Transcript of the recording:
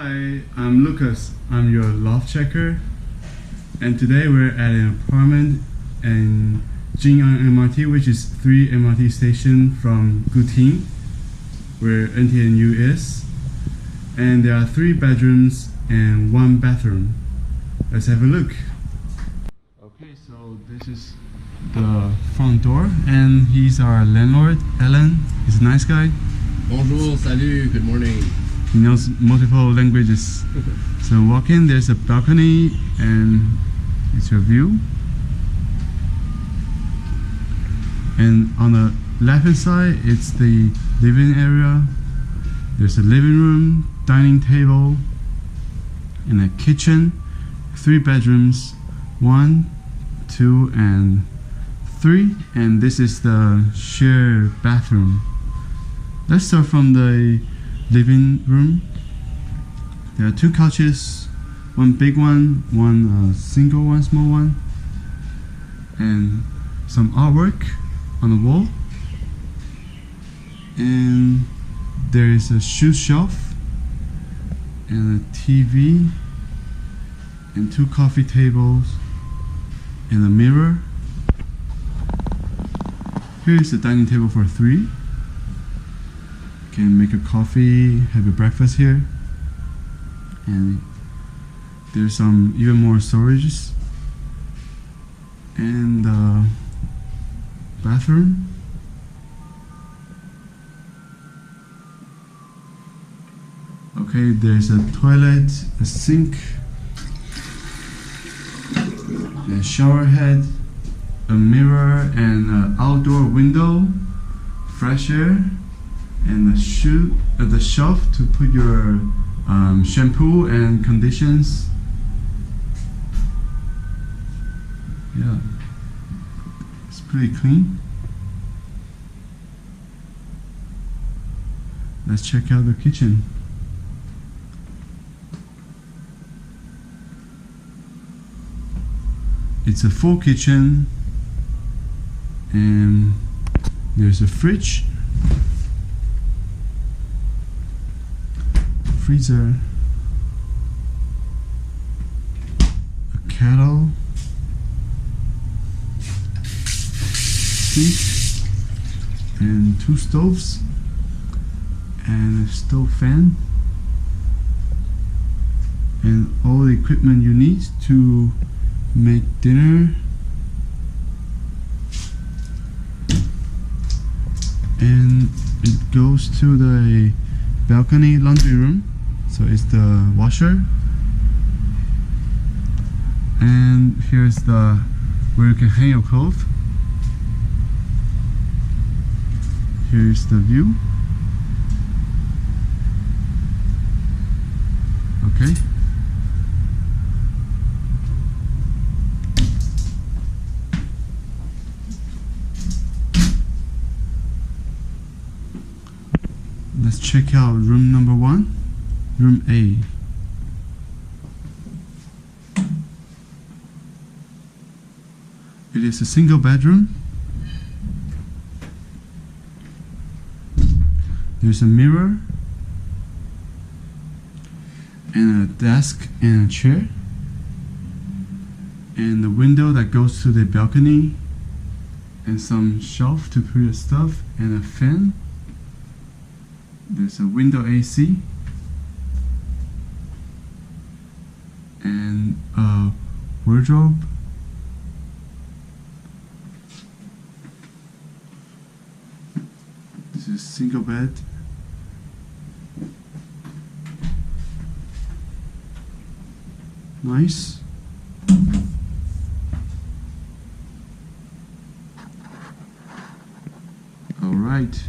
Hi, I'm Lucas. I'm your loft checker, and today we're at an apartment in Jingyang MRT, which is 3 MRT stations from Guting, where NTNU is. And there are 3 bedrooms and 1 bathroom. Let's have a look. Okay, so this is the front door, and he's our landlord, Alan. He's a nice guy. Bonjour, salut, good morning. He knows multiple languages. So walk in, there's a balcony and it's your view. And on the left hand side, it's the living area. There's a living room, dining table, and a kitchen. 3 bedrooms, 1, 2, and 3. And this is the shared bathroom. Let's start from the living room. There are 2 couches, 1 big one, 1 single one, small one, and some artwork on the wall. And there is a shoe shelf and a TV and 2 coffee tables and a mirror. Here is the dining table for 3. Can make a coffee, have your breakfast here, and there's some even more storages. And the bathroom. Okay, there's a toilet, a sink, a shower head, a mirror, and an outdoor window, fresh air, and the shelf to put your shampoo and conditions. Yeah, it's pretty clean. Let's check out the kitchen. It's a full kitchen, and there's a fridge, freezer, a kettle, sink, and 2 stoves, and a stove fan, and all the equipment you need to make dinner. And it goes to the balcony laundry room. So it's the washer, and here's the where you can hang your clothes. Here's the view. Okay. Let's check out room number 1. Room A. It is a single bedroom. There's a mirror and a desk and a chair, and the window that goes to the balcony, and some shelf to put your stuff, and a fan. There's a window AC and a wardrobe. This is a single bed. Nice. All right.